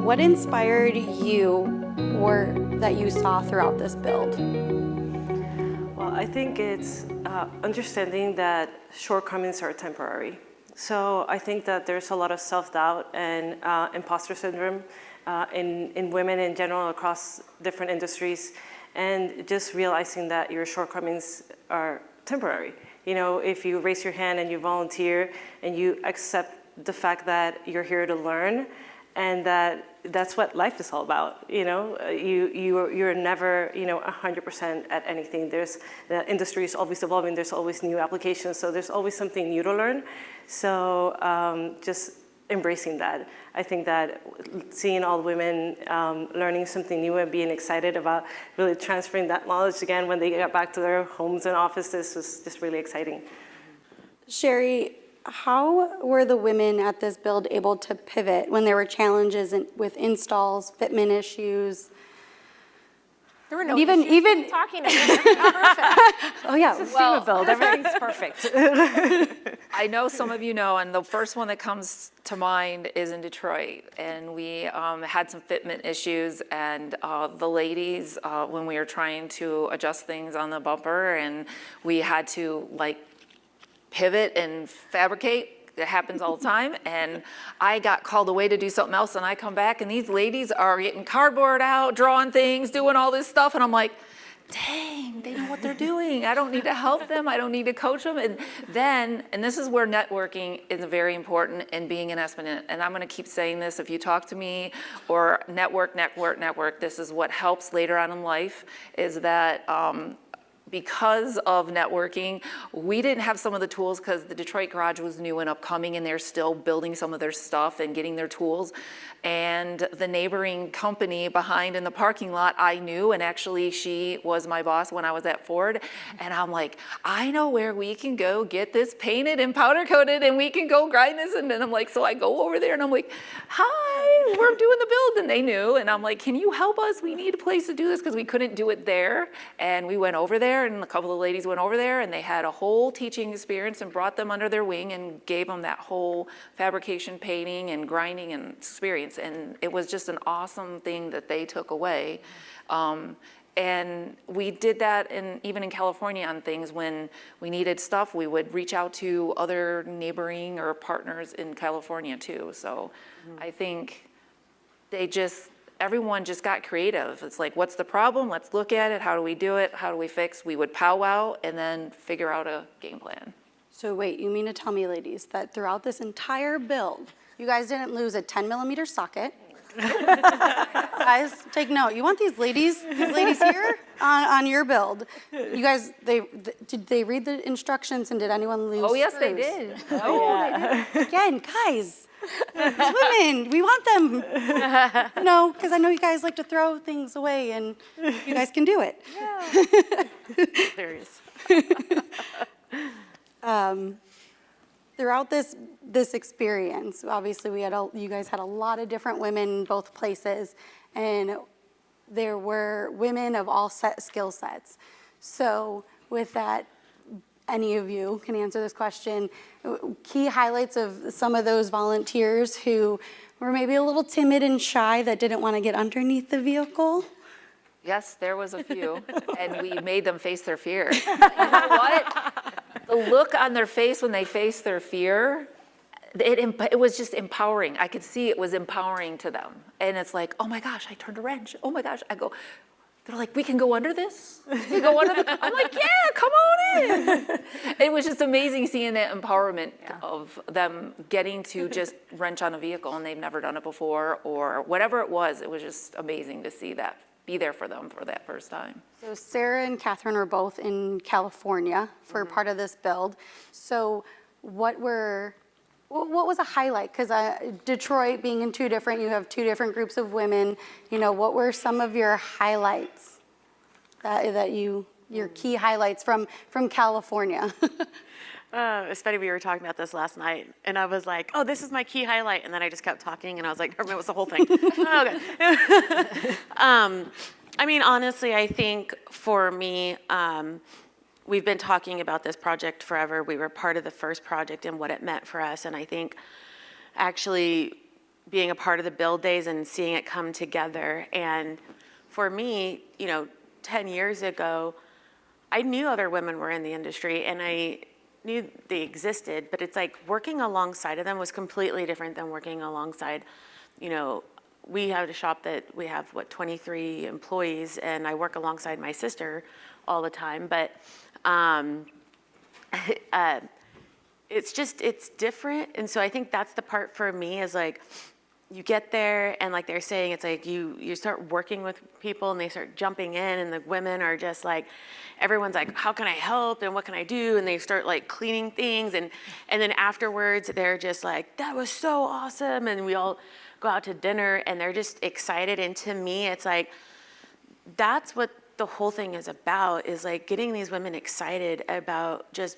what inspired you or that you saw throughout this build? Well, I think it's understanding that shortcomings are temporary. So I think that there's a lot of self-doubt and imposter syndrome in women in general across different industries, and just realizing that your shortcomings are temporary. You know, if you raise your hand and you volunteer and you accept the fact that you're here to learn, and that's what life is all about. You know, you're never 100% at anything. The industry is always evolving. There's always new applications, so there's always something new to learn. So just embracing that. I think that seeing all women learning something new and being excited about really transferring that knowledge again when they get back to their homes and offices was just really exciting. Sherry, how were the women at this build able to pivot when there were challenges with installs, fitment issues? There were no even talking to me. Perfect. Oh yeah, Well, SEMA Build, everything's perfect. I know some of you know, and the first one that comes to mind is in Detroit. And we had some fitment issues, and the ladies, when we were trying to adjust things on the bumper, and we had to like pivot and fabricate. It happens all the time. And I got called away to do something else, and I come back, and these ladies are getting cardboard out, drawing things, doing all this stuff, and I'm like, dang, they know what they're doing. I don't need to help them. I don't need to coach them. And then, and this is where networking is very important, and being an Esplanade. And I'm going to keep saying this. If you talk to me or network, this is what helps later on in life, is that because of networking, we didn't have some of the tools because the Detroit garage was new and upcoming, and they're still building some of their stuff and getting their tools. And the neighboring company behind in the parking lot, I knew, and actually she was my boss when I was at Ford. And I'm like, I know where we can go get this painted and powder coated, and we can go grind this. And then I'm like, so I go over there and I'm like, hi, we're doing the build. And they knew, and I'm like, can you help us? We need a place to do this because we couldn't do it there. And we went over there, and a couple of ladies went over there, and they had a whole teaching experience and brought them under their wing and gave them that whole fabrication, painting, and grinding and experience. And it was just an awesome thing that they took away. And we did that even in California on things when we needed stuff, we would reach out to other neighboring or partners in California too. So I think everyone just got creative. It's like, what's the problem? Let's look at it. How do we do it? How do we fix? We would powwow and then figure out a game plan. So wait, you mean to tell me, ladies, that throughout this entire build, you guys didn't lose a 10-millimeter socket? Guys, take note. You want these ladies here on your build. You guys, did they read the instructions, and did anyone lose? Oh, yes, screws? they did. Oh, they did. Again, guys, these women, we want them. No, because I know you guys like to throw things away, and you guys can do it. Yeah. Hilarious. Throughout this experience, obviously you guys had a lot of different women in both places, and there were women of all skill sets. So with that, any of you can answer this question. Key highlights of some of those volunteers who were maybe a little timid and shy that didn't want to get underneath the vehicle. Yes, there was a few, and we made them face their fear. You know what? The look on their face when they faced their fear, it was just empowering. I could see it was empowering to them. And it's like, oh my gosh, I turned a wrench. Oh my gosh, they're like, we can go under this? We can go under the, I'm like, yeah, come on in. It was just amazing seeing that empowerment of them getting to just wrench on a vehicle, and they've never done it before, or whatever it was. It was just amazing to see that, be there for them for that first time. So Sara and Kathryn were both in California for part of this build. So what was a highlight? Because Detroit being in you have two different groups of women. You know, what were some of your highlights your key highlights from California? It's funny, we were talking about this last night, and I was like, oh, this is my key highlight, and then I just kept talking, and I was like, never mind, it was the whole thing. Okay. I mean, honestly, I think for me, we've been talking about this project forever. We were part of the first project and what it meant for us, and I think actually being a part of the build days and seeing it come together. And for me, 10 years ago, I knew other women were in the industry and I knew they existed, but it's like working alongside of them was completely different than working alongside, we have a shop that we have, 23 employees, and I work alongside my sister all the time, but it's different. And so I think that's the part for me is like, you get there and like they're saying, it's like you start working with people and they start jumping in and the women are just like, everyone's like, how can I help and what can I do? And they start like cleaning things and then afterwards they're just like, that was so awesome. And we all go out to dinner and they're just excited. And to me, it's like, that's what the whole thing is about, is like getting these women excited about just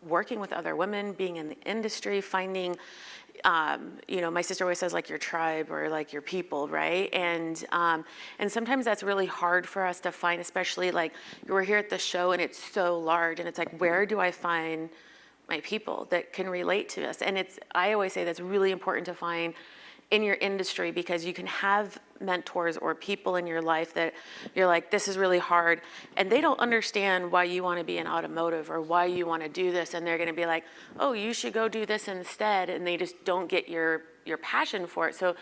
working with other women, being in the industry, finding, my sister always says like your tribe or like your people, right? And sometimes that's really hard for us to find, especially like we're here at the show and it's so large and it's like, where do I find my people that can relate to us? And I always say that's really important to find in your industry, because you can have mentors or people in your life that you're like, this is really hard, and they don't understand why you want to be in automotive or why you want to do this, and they're going to be like, oh, you should go do this instead, and they just don't get your passion for it. So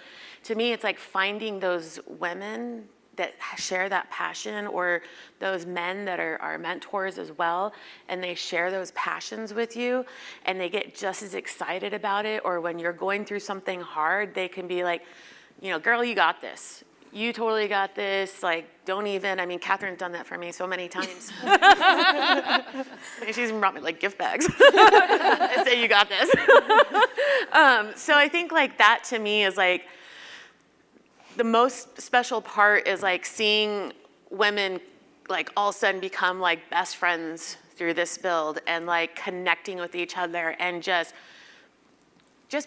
to me, it's like finding those women that share that passion, or those men that are mentors as well, and they share those passions with you and they get just as excited about it. Or when you're going through something hard, they can be like, girl, you got this. You totally got this. Like, don't even, Kathryn's done that for me so many times. She's even brought me like gift bags. I say, you got this. So I think like that to me is like, the most special part is like seeing women like all of a sudden become like best friends through this build and like connecting with each other and just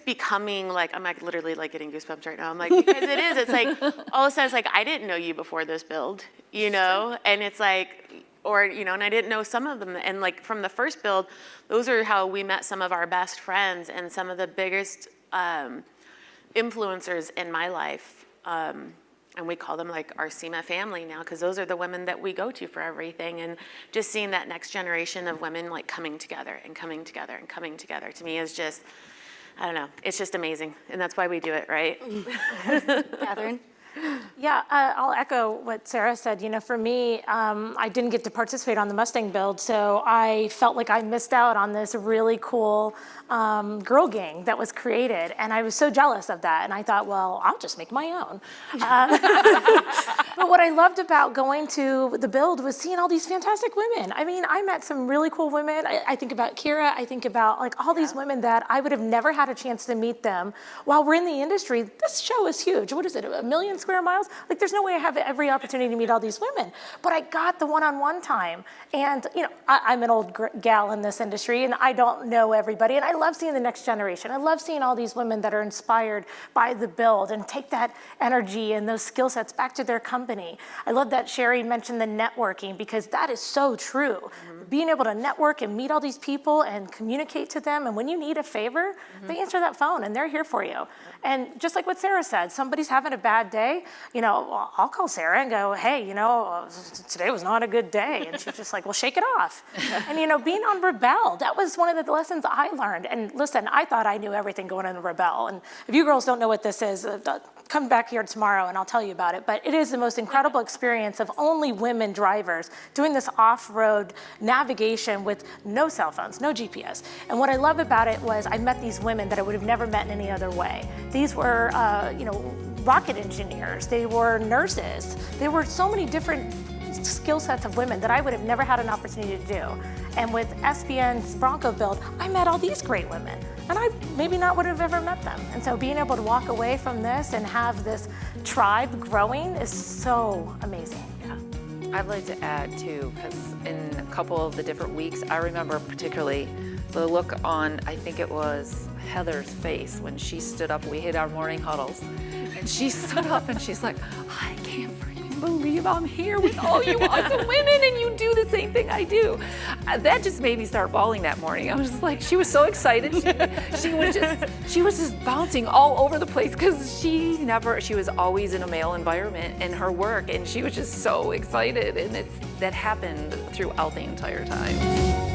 becoming like, I'm like literally like getting goosebumps right now. I'm like, because it's like all of a sudden it's like, I didn't know you before this build, and it's like, or, and I didn't know some of them. And like from the first build, those are how we met some of our best friends and some of the biggest influencers in my life. And we call them like our SEMA family now, because those are the women that we go to for everything. And just seeing that next generation of women like coming together and coming together and coming together to me is just, I don't know, it's just amazing. And that's why we do it, right? Kathryn? Yeah, I'll echo what Sara said. For me, I didn't get to participate on the Mustang build, so I felt like I missed out on this really cool girl gang that was created, and I was so jealous of that. And I thought, well, I'll just make my own. But what I loved about going to the build was seeing all these fantastic women. I met some really cool women. I think about Kira. I think about like all these women that I would have never had a chance to meet them while we're in the industry. This show is huge. What is it, 1 million square miles? Like, there's no way I have every opportunity to meet all these women. But I got the one-on-one time. And, I'm an old gal in this industry, and I don't know everybody. And I love seeing the next generation. I love seeing all these women that are inspired by the build and take that energy and those skill sets back to their company. I love that Sherry mentioned the networking, because that is so true. Mm-hmm. Being able to network and meet all these people and communicate to them. And when you need a favor, they answer that phone and they're here for you. And just like what Sara said, somebody's having a bad day, I'll call Sara and go, hey, today was not a good day. And she's just like, well, shake it off. And, being on Rebel, that was one of the lessons I learned. And listen, I thought I knew everything going into Rebel. And if you girls don't know what this is, come back here tomorrow and I'll tell you about it. But it is the most incredible experience of only women drivers doing this off-road navigation with no cell phones, no GPS. And what I love about it was I met these women that I would have never met in any other way. These were, rocket engineers, they were nurses, there were so many different skill sets of women that I would have never had an opportunity to do. And with SBN's Bronco build, I met all these great women, and I maybe not would have ever met them. And so being able to walk away from this and have this tribe growing is so amazing. I'd like to add too, because in a couple of the different weeks, I remember particularly the look on, I think it was Heather's face when she stood up. We hit our morning huddles, and she stood up and she's like, I came for you. can't believe I'm here with all you awesome women and you do the same thing I do. That just made me start bawling that morning. I was just like, she was so excited. She was just bouncing all over the place because she was always in a male environment in her work, and she was just so excited, and that happened throughout the entire time.